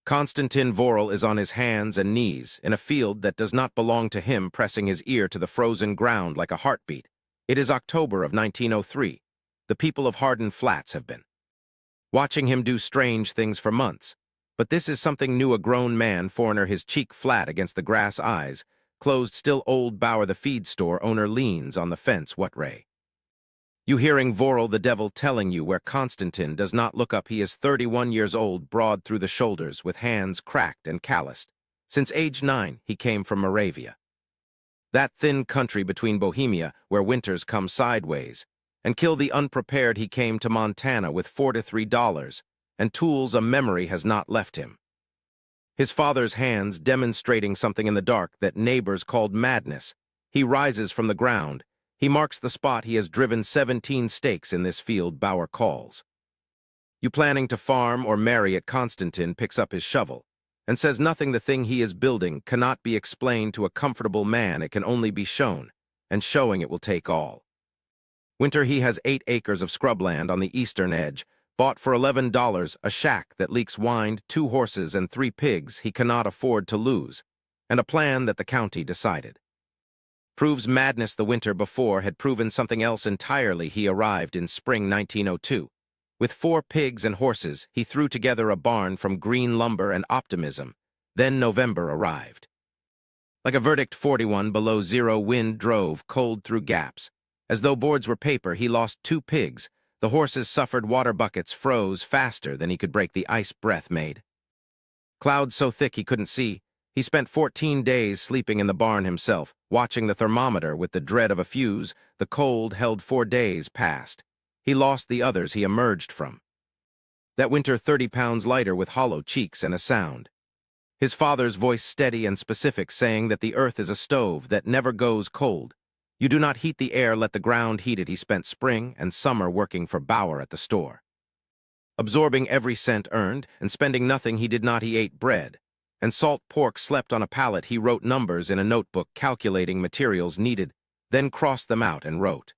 Konstantin Vorel is on his hands and knees in a field that does not belong to him, pressing his ear to the frozen ground like a heartbeat. It is October of 1903. The people of Hardin Flats have been watching him do strange things for months. But this is something new. A grown man, foreigner, his cheek flat against the grass eyes, closed still. Old Bauer, the feed store owner, leans on the fence. What ray? You hearing Vorel, the devil, telling you where Konstantin does not look up. He is 31 years old, broad through the shoulders, with hands cracked and calloused. Since age 9, he came from Moravia. That thin country between Bohemia, where winters come sideways and kill the unprepared. He came to Montana with $43 and tools. A memory has not left him. His father's hands demonstrating something in the dark that neighbors called madness. He rises from the ground. He marks the spot. He has driven 17 stakes in this field. Bauer calls. You planning to farm or marry it? Konstantin picks up his shovel and says nothing. The thing he is building cannot be explained to a comfortable man. It can only be shown, and showing it will take all. Winter. He has 8 acres of scrubland on the eastern edge, bought for $11, a shack that leaks wine, 2 horses and 3 pigs he cannot afford to lose, and a plan that the county decided proves madness. The winter before had proven something else entirely. He arrived in spring 1902. With 4 pigs and horses, he threw together a barn from green lumber and optimism. Then November arrived. Like a verdict, 41 below zero. Wind drove cold through gaps. As though boards were paper, he lost 2 pigs. The horses suffered. Water buckets froze faster than he could break. The ice breath made clouds so thick he couldn't see. He spent 14 days sleeping in the barn himself, watching the thermometer with the dread of a fuse. The cold held 4 days past. He lost the others he emerged from. That winter 30 pounds lighter, with hollow cheeks and a sound. His father's voice steady and specific, saying that the earth is a stove that never goes cold. You do not heat the air, let the ground heat it. He spent spring and summer working for Bauer at the store, absorbing every cent earned and spending nothing he did not. He ate bread and salt pork, slept on a pallet. He wrote numbers in a notebook, calculating materials needed, then crossed them out and wrote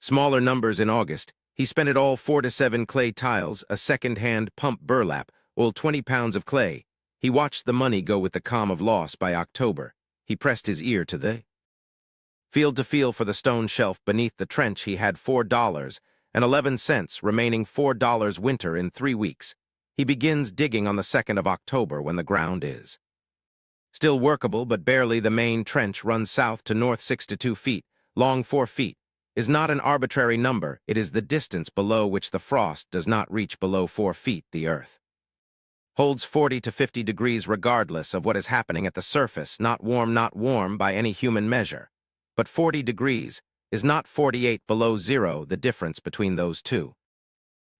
smaller numbers. In August, he spent it all: 4 to 7 clay tiles, a second-hand pump, burlap, oil, 20 pounds of clay. He watched the money go with the calm of loss. By October, he pressed his ear to the field to feel for the stone shelf beneath the trench. He had $4.11 remaining. $4 winter in 3 weeks. He begins digging on the 2nd of October when the ground is still workable, but barely. The main trench runs south to north, 6 to 2 feet, long. 4 feet is not an arbitrary number. It is the distance below which the frost does not reach. Below 4 feet, the earth holds 40 to 50 degrees regardless of what is happening at the surface. Not warm by any human measure. But 40 degrees is not 48 below zero. The difference between those two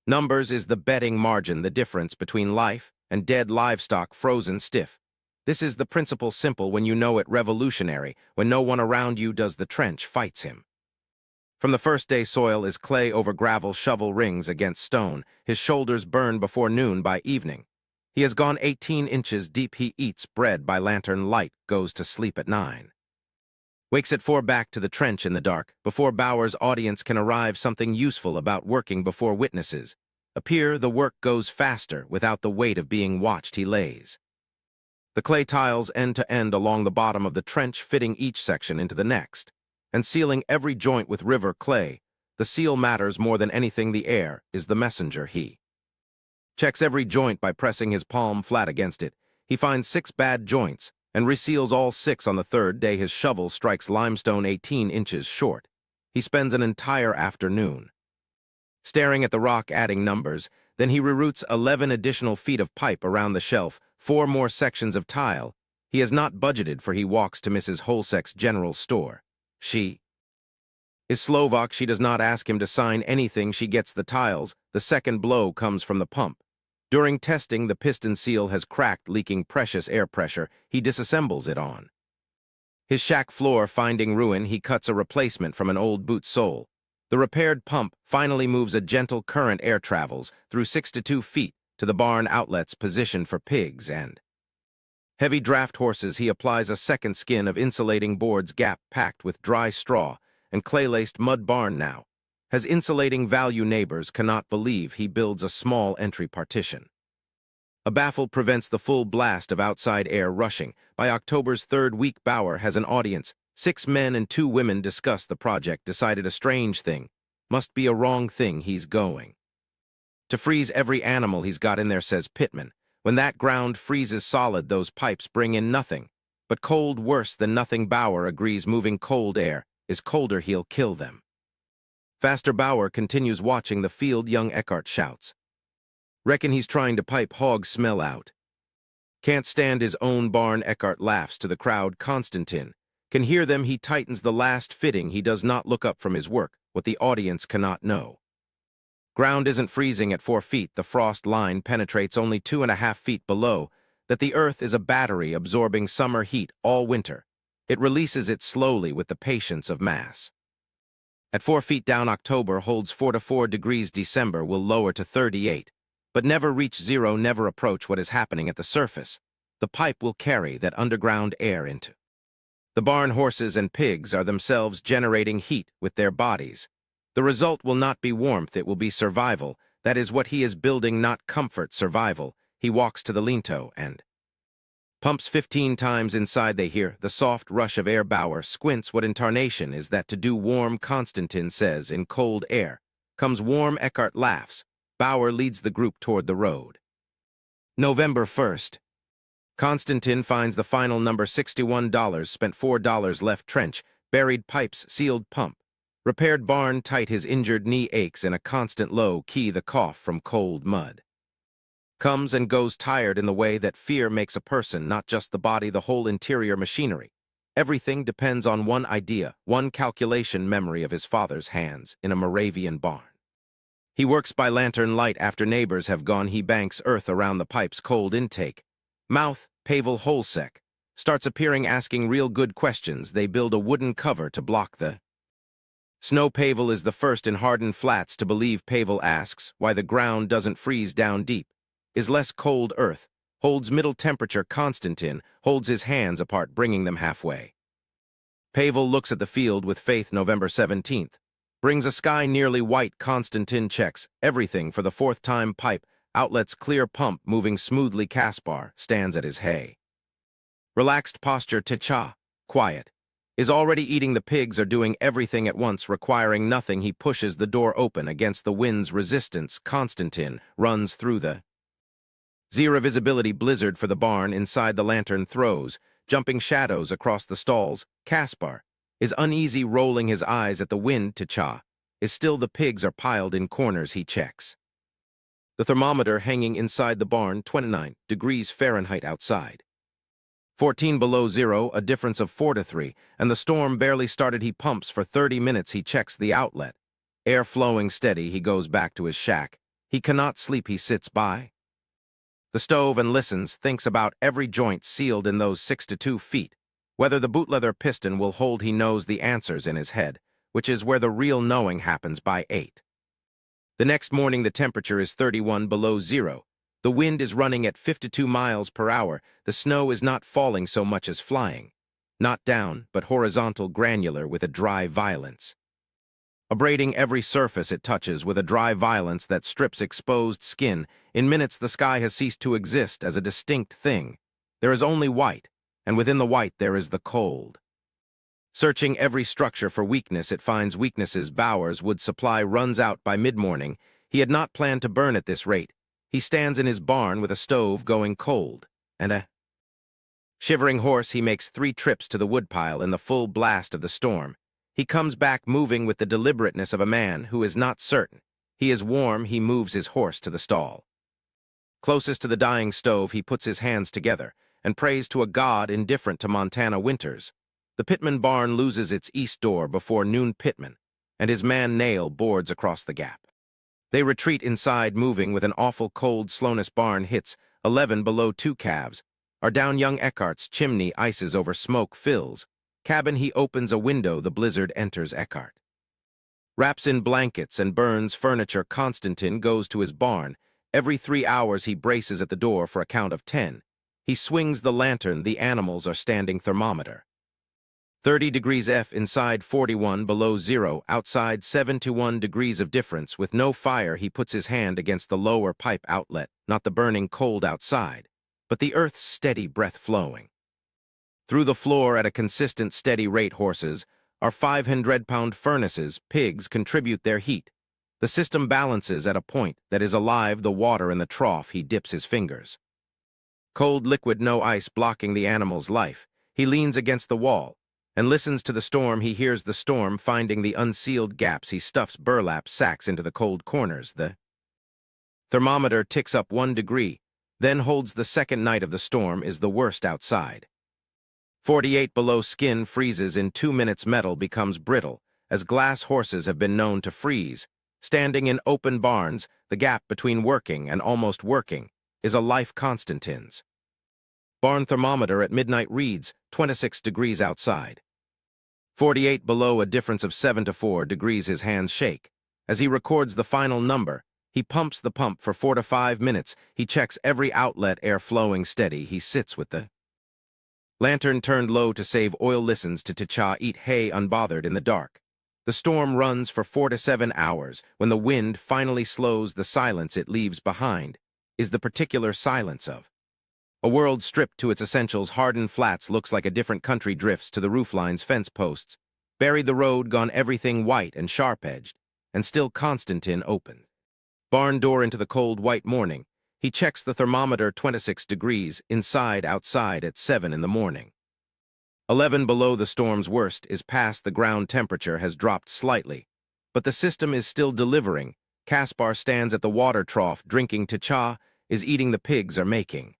numbers is the betting margin, the difference between life and dead livestock frozen stiff. This is the principle, simple when you know it, revolutionary when no one around you does. The trench fights him. From the first day, soil is clay over gravel, shovel rings against stone. His shoulders burn before noon. By evening, he has gone 18 inches deep. He eats bread by lantern light, goes to sleep at 9. Wakes at 4, back to the trench in the dark, before Bauer's audience can arrive. Something useful about working before witnesses appear. The work goes faster without the weight of being watched. He lays the clay tiles end to end along the bottom of the trench, fitting each section into the next, and sealing every joint with river clay. The seal matters more than anything. The air is the messenger. He checks every joint by pressing his palm flat against it. He finds 6 bad joints and reseals all 6 on the 3rd day. His shovel strikes limestone 18 inches short. He spends an entire afternoon staring at the rock, adding numbers. Then he reroutes 11 additional feet of pipe around the shelf, 4 more sections of tile. He has not budgeted for. He walks to Mrs. Holsek's general store. She is Slovak. She does not ask him to sign anything. She gets the tiles. The second blow comes from the pump. During testing, the piston seal has cracked, leaking precious air pressure. He disassembles it on his shack floor. Finding ruin, he cuts a replacement from an old boot sole. The repaired pump finally moves. A gentle current. Air travels through 6 to 2 feet to the barn outlets positioned for pigs and heavy draft horses. He applies a second skin of insulating boards, gap packed with dry straw and clay-laced mud. Barn now has insulating value. Neighbors cannot believe he builds a small entry partition A baffle prevents the full blast of outside air rushing. By October's third week, Bauer has an audience. 6 men and 2 women discuss the project, decided a strange thing. Must be a wrong thing he's going to freeze every animal he's got in there, says Pitman. When that ground freezes solid, those pipes bring in nothing. But cold worse than nothing. Bauer agrees moving cold air is colder, he'll kill them. Faster. Bauer continues watching the field. Young Eckardt shouts. Reckon he's trying to pipe hog smell out. Can't stand his own barn. Eckardt laughs to the crowd. Konstantin can hear them. He tightens the last fitting. He does not look up from his work, what the audience cannot know. Ground isn't freezing at 4 feet. The frost line penetrates only 2.5 feet below. That the earth is a battery absorbing summer heat all winter. It releases it slowly with the patience of mass. At 4 feet down, October holds 4 to 4 degrees. December will lower to 38. But never reach zero, never approach what is happening at the surface. The pipe will carry that underground air into the barn. Horses and pigs are themselves generating heat with their bodies. The result will not be warmth, it will be survival. That is what he is building, not comfort, survival. He walks to the lintel and pumps 15 times. Inside they hear the soft rush of air. Bauer squints. What in tarnation is that to do warm? Konstantin says. In cold air comes warm. Eckardt laughs. Bauer leads the group toward the road. November 1st. Konstantin finds the final number. $61 spent. $4 left. Trench, buried pipes, sealed pump. Repaired barn tight. His injured knee aches in a constant low key. The cough from cold mud comes and goes, tired in the way that fear makes a person, not just the body, the whole interior machinery. Everything depends on one idea, one calculation. Memory of his father's hands in a Moravian barn. He works by lantern light. After neighbors have gone, he banks earth around the pipe's cold intake. Mouth, Pavel Holsek, starts appearing, asking real good questions. They build a wooden cover to block the snow. Pavel is the first in Hardin Flats to believe. Pavel asks why the ground doesn't freeze down deep. Is less cold earth, holds middle temperature. Konstantin holds his hands apart, bringing them halfway. Pavel looks at the field with faith. November 17th. Brings a sky nearly white. Konstantin checks everything for the 4th time. Pipe, outlets clear, pump moving smoothly. Kaspar stands at his hay. Relaxed posture. Ticha, quiet, is already eating. The pigs are doing everything at once, requiring nothing. He pushes the door open against the wind's resistance. Konstantin runs through the zero visibility blizzard for the barn. Inside, the lantern throws jumping shadows across the stalls. Kaspar is uneasy, rolling his eyes at the wind. Ticha is still. The pigs are piled in corners. He checks the thermometer hanging inside the barn. 29 degrees Fahrenheit outside. 14 below zero, a difference of 4 to 3, and the storm barely started. He pumps for 30 minutes. He checks the outlet. Air flowing steady. He goes back to his shack. He cannot sleep. He sits by the stove and listens, thinks about every joint sealed in those 6 to 2 feet. Whether the bootleather piston will hold, he knows the answers in his head, which is where the real knowing happens. By 8. The next morning, the temperature is 31 below zero. The wind is running at 52 miles per hour. The snow is not falling so much as flying. Not down, but horizontal, granular, with a dry violence. Abrading every surface it touches with a dry violence that strips exposed skin. In minutes, the sky has ceased to exist as a distinct thing. There is only white, and within the white there is the cold. Searching every structure for weakness, it finds weaknesses. Bauer's wood supply runs out by mid-morning. He had not planned to burn at this rate. He stands in his barn with a stove going cold and a shivering horse. He makes 3 trips to the woodpile in the full blast of the storm. He comes back moving with the deliberateness of a man who is not certain. He is warm. He moves his horse to the stall. Closest to the dying stove, he puts his hands together and prays to a god indifferent to Montana winters. The Pitman barn loses its east door before noon. Pitman and his man Nail boards across the gap. They retreat inside, moving with an awful cold slowness. Barn hits 11 below 2. Calves are down. Young Eckardt's chimney ices over. Smoke fills cabin. He opens a window. The blizzard enters. Eckardt wraps in blankets and burns furniture. Konstantin goes to his barn. Every 3 hours he braces at the door for a count of 10. He swings the lantern. The animals are standing. Thermometer 30 degrees F inside, 41 below zero, outside 7 to 1 degrees of difference. With no fire, he puts his hand against the lower pipe outlet, not the burning cold outside, but the earth's steady breath flowing. Through the floor at a consistent steady rate. Horses are 500-pound furnaces. Pigs contribute their heat. The system balances at a point that is alive. The water in the trough, he dips his fingers. Cold liquid, no ice blocking the animal's life. He leans against the wall and listens to the storm. He hears the storm finding the unsealed gaps. He stuffs burlap sacks into the cold corners. The thermometer ticks up 1 degree, then holds. The second night of the storm is the worst outside. 48 below. Skin freezes in 2 minutes. Metal becomes brittle, as glass. Horses have been known to freeze. Standing in open barns, the gap between working and almost working is a life. Konstantin's barn thermometer at midnight reads 26 degrees outside. 48 below, a difference of 7 to 4 degrees. His hands shake. As he records the final number, he pumps the pump for 4 to 5 minutes. He checks every outlet, air flowing steady. He sits with the lantern turned low to save oil, listens to Tcha eat hay unbothered in the dark. The storm runs for 4 to 7 hours. When the wind finally slows, the silence it leaves behind is the particular silence of a world stripped to its essentials. Hardin Flats looks like a different country. Drifts to the rooflines, fence posts, buried the road, gone everything white and sharp-edged, and still Konstantin open. Barn door into the cold white morning. He checks the thermometer, 26 degrees, inside, outside at 7 in the morning. 11 below. The storm's worst is past. The ground temperature has dropped slightly, but the system is still delivering. Kaspar stands at the water trough, drinking. Tcha is eating. The pigs are making.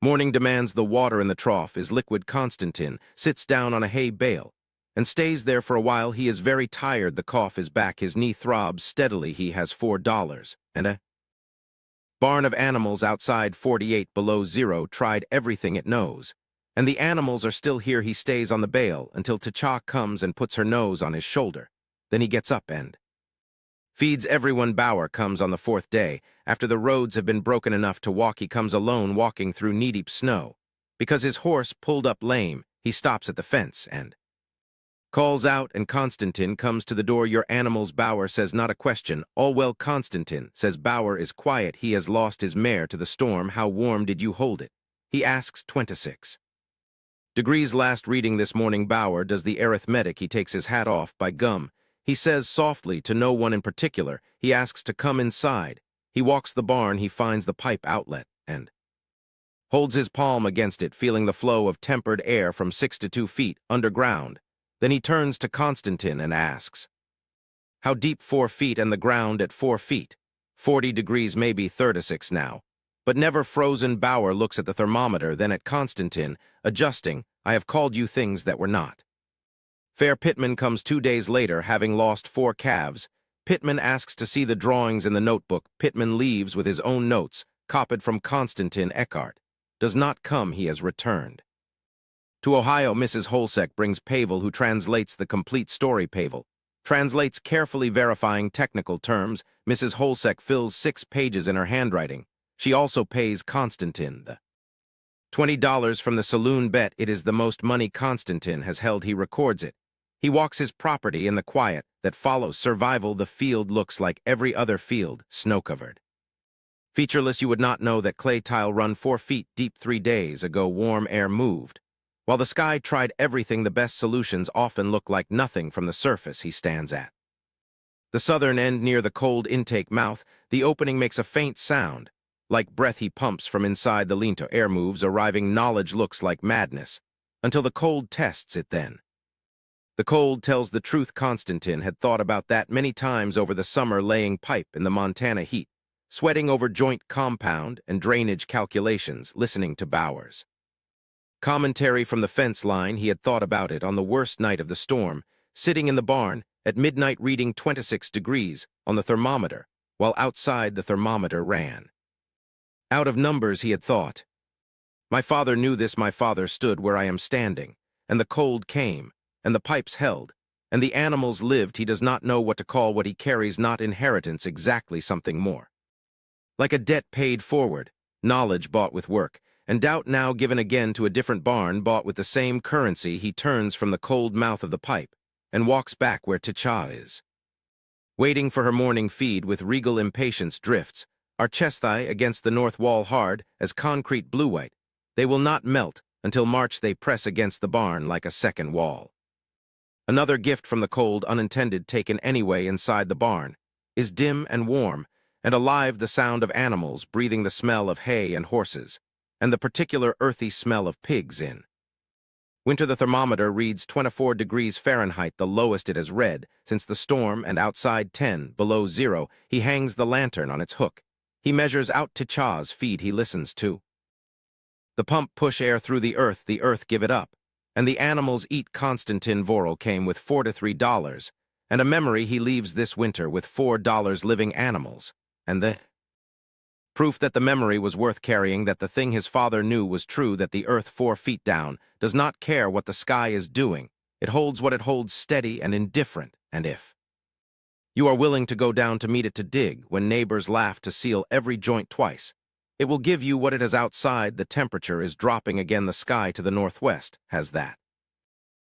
Morning demands. The water in the trough is liquid. Konstantin sits down on a hay bale and stays there for a while. He is very tired. The cough is back. His knee throbs steadily. He has $4 and a barn of animals outside. 48 below zero, tried everything it knows, and the animals are still here. He stays on the bale until Tcha comes and puts her nose on his shoulder. Then he gets up and feeds everyone. Bauer comes on the 4th day. After the roads have been broken enough to walk, he comes alone, walking through knee-deep snow. Because his horse pulled up lame, he stops at the fence and calls out, and Konstantin comes to the door. Your animals? Bauer says. Not a question. All well, Konstantin says. Bauer is quiet. He has lost his mare to the storm. How warm did you hold it? He asks. 26 degrees last reading this morning. Bauer does the arithmetic. He takes his hat off. By gum, he says softly to no one in particular. He asks to come inside. He walks the barn. He finds the pipe outlet and holds his palm against it, feeling the flow of tempered air from 6 to 2 feet underground. Then he turns to Konstantin and asks, how deep? 4 feet, and the ground at 4 feet. 40 degrees, maybe 36 now, but never frozen. Bauer looks at the thermometer, then at Konstantin, adjusting. I have called you things that were not fair. Pitman comes 2 days later, having lost 4 calves. Pitman asks to see the drawings in the notebook. Pitman leaves with his own notes, copied from Konstantin. Eckardt does not come. He has returned to Ohio. Mrs. Holsek brings Pavel, who translates the complete story. Pavel translates carefully, verifying technical terms. Mrs. Holsek fills 6 pages in her handwriting. She also pays Konstantin the $20 from the saloon bet. It is the most money Konstantin has held. He records it. He walks his property in the quiet that follows survival. The field looks like every other field, snow-covered, featureless. You would not know that clay tile run 4 feet deep. 3 days ago, warm air moved. While the sky tried everything, the best solutions often look like nothing from the surface. He stands at the southern end near the cold intake mouth. The opening makes a faint sound, like breath. He pumps from inside the lean-to. Air moves, arriving. Knowledge looks like madness until the cold tests it. Then the cold tells the truth. Konstantin had thought about that many times over the summer, laying pipe in the Montana heat, sweating over joint compound and drainage calculations, listening to Bauer's commentary from the fence line. He had thought about it on the worst night of the storm, sitting in the barn at midnight, reading 26 degrees on the thermometer, while outside the thermometer ran out of numbers. He had thought, my father knew this. My father stood where I am standing, and the cold came, and the pipes held, and the animals lived. He does not know what to call what he carries. Not inheritance exactly, something more like a debt paid forward, knowledge bought with work, and doubt now given again to a different barn bought with the same currency, he turns from the cold mouth of the pipe and walks back where Ticha is. Waiting for her morning feed with regal impatience drifts, our chest thigh against the north wall hard as concrete blue-white. They will not melt until March they press against the barn like a second wall. Another gift from the cold unintended taken anyway inside the barn is dim and warm, and alive the sound of animals breathing the smell of hay and horses, and the particular earthy smell of pigs in. Winter the thermometer reads 24 degrees Fahrenheit, the lowest it has read since the storm, and outside 10 below zero. He hangs the lantern on its hook. He measures out Ticha's feed he listens to. The pump push air through the earth give it up, and the animals eat. Konstantin Vorel came with $4 to $3, and a memory he leaves this winter with $4 living animals, and the proof that the memory was worth carrying, that the thing his father knew was true, that the earth 4 feet down does not care what the sky is doing. It holds what it holds, steady and indifferent, and if you are willing to go down to meet it, to dig when neighbors laugh, to seal every joint twice, it will give you what it has outside. The temperature is dropping again, the sky to the northwest has that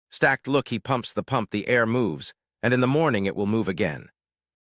stacked look. He pumps the pump, the air moves, and in the morning it will move again.